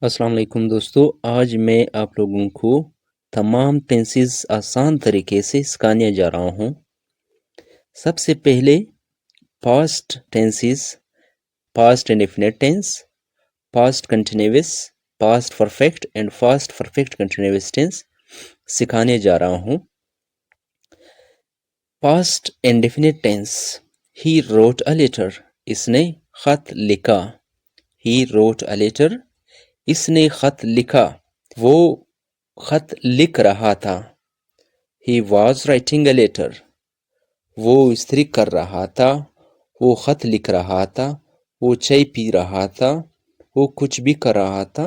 अस्सलाम वालेकुम दोस्तों, आज मैं आप लोगों को तमाम टेंसेस आसान तरीके से सिखाने जा रहा हूँ। सबसे पहले past tenses, past indefinite tense, past continuous, past perfect and past perfect continuous tense सिखाने जा रहा हूँ। Past indefinite tense, he wrote a letter, इसने खत लिखा। ही रोट अ लेटर, इसने खत लिखा। वो खत लिख रहा था। He was writing a letter, वो इस्त्री कर रहा था। वो खत लिख रहा था। वो चाय पी रहा था। वो कुछ भी कर रहा था।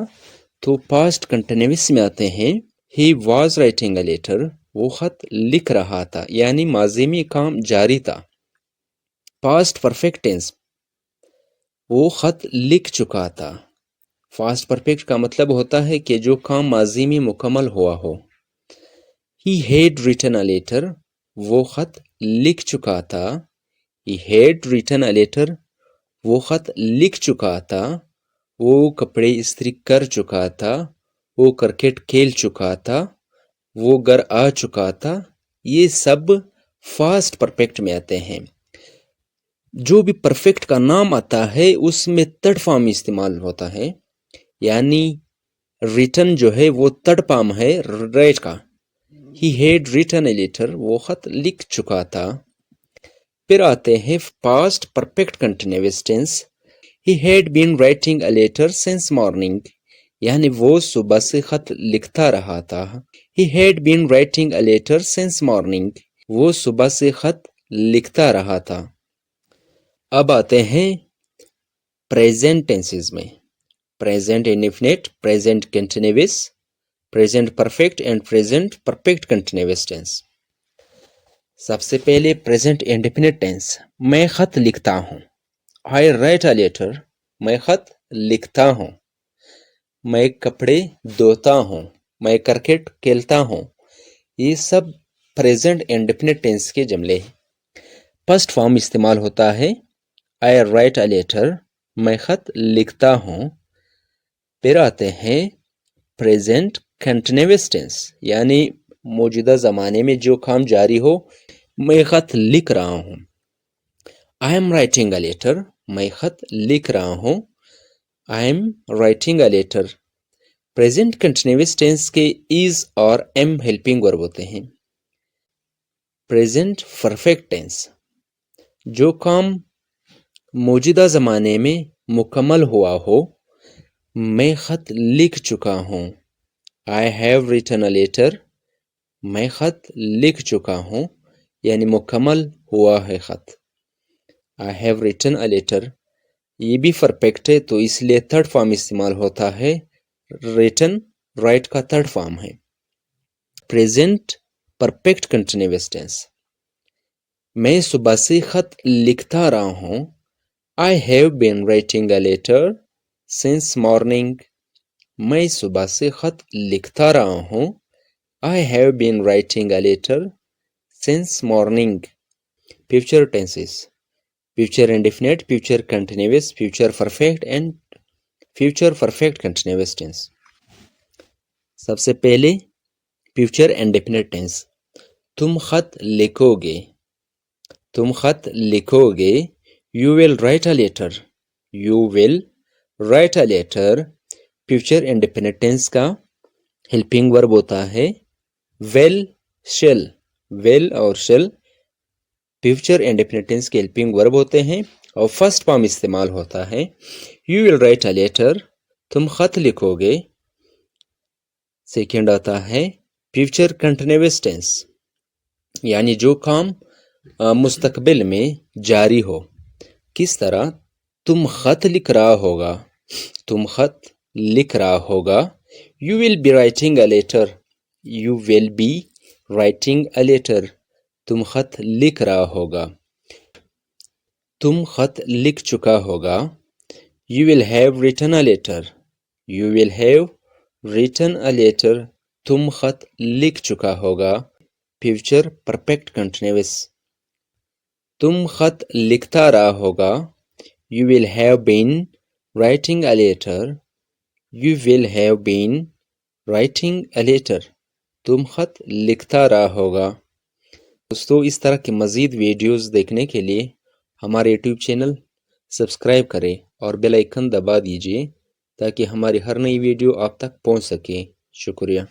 तो पास्ट कंटिन्यूअस में आते हैं। He was writing a letter, वो खत लिख रहा था, यानी माजी में काम जारी था। पास्ट परफेक्ट टेंस, वो खत लिख चुका था। पास्ट परफेक्ट का मतलब होता है कि जो काम माजी में मुकम्मल हुआ हो। He had written a letter, वो खत लिख चुका था। He had written a letter, वो खत लिख चुका था। वो कपड़े इस्त्री कर चुका था। वो क्रिकेट खेल चुका था। वो घर आ चुका था। ये सब फास्ट परफेक्ट में आते हैं। जो भी परफेक्ट का नाम आता है उसमें थर्ड फॉर्म इस्तेमाल होता है, यानी रिटन जो है वो थर्ड फॉर्म है राइट का। He had written a letter, वो खत लिख चुका था। फिर आते हैं past perfect continuous tense। He had been writing a letter since morning, यानी वो सुबह से खत लिखता रहा था। He had been writing a letter since morning, वो सुबह से खत लिखता रहा था। अब आते हैं प्रेजेंट टेंसेस में। Present indefinite, present continuous, present perfect and present perfect continuous tense. सबसे पहले प्रेजेंट इंडेफिनिट टेंस, मैं खत लिखता हूँ। आई राइट अ लेटर, मैं खत लिखता हूँ। मैं कपड़े धोता हूँ। मैं क्रिकेट खेलता हूँ। ये सब प्रेजेंट इंडेफिनिट टेंस के जुमले हैं। फर्स्ट फॉर्म इस्तेमाल होता है आई राइट अ लेटर, मैं खत लिखता हूँ। फिर आते हैं प्रेजेंट कंटिन्यूअस टेंस, यानी मौजूदा ज़माने में जो काम जारी हो। मैं खत लिख रहा हूँ। I am writing a letter, मैं खत लिख रहा हूँ। I am writing a letter. Present continuous tense के इज और एम हेल्पिंग वर्ब होते हैं। प्रेजेंट परफेक्ट टेंस, जो काम मौजूदा ज़माने में मुकम्मल हुआ हो। मैं खत लिख चुका हूँ। I have written a letter, मैं खत लिख चुका हूँ, यानी मुकम्मल हुआ है खत। I have written a letter, ये भी परफेक्ट है तो इसलिए थर्ड फॉर्म इस्तेमाल होता है। रिटन राइट का थर्ड फॉर्म है। प्रेजेंट परफेक्ट कंटिन्यूअस टेंस, मैं सुबह से खत लिखता रहा हूँ। I have been writing a letter since morning, मैं सुबह से खत लिखता रहा हूँ। I have been writing a letter since morning. Future tenses, future indefinite, future continuous, future perfect and future perfect continuous tense. सबसे पहले फ्यूचर इंडेफिनिट टेंस, तुम खत लिखोगे। तुम खत लिखोगे। You will write a letter, you will write a letter. Future indefinite tense का helping verb होता है विल, शेल। विल और शेल फ्यूचर इंडेफिनिट टेंस के हेल्पिंग वर्ब होते हैं और फर्स्ट फॉर्म इस्तेमाल होता है you will write a letter, तुम खत लिखोगे। सेकेंड आता है फ्यूचर कंटिन्यूअस टेंस, यानी जो काम मुस्तकबिल में जारी हो। किस तरह, तुम खत लिख रहा होगा। तुम खत लिख रहा होगा। You will be writing a letter, you will be writing a letter, तुम खत लिख रहा होगा। तुम खत लिख चुका होगा। You will have written a letter, you will have written a letter, तुम खत लिख चुका होगा। फ्यूचर परफेक्ट कंटिन्यूअस, तुम खत लिखता रहा होगा। You will have been writing a letter, You will have been writing a letter. تم خط لکھتا رہا ہوگا. دوستو اس طرح کے مزید ویڈیوز دیکھنے کے لیے ہمارے یوٹیوب چینل سبسکرائب کریں اور بیل آئیکن دبا دیجیے تاکہ ہماری ہر نئی ویڈیو آپ تک پہنچ سکے. شکریہ.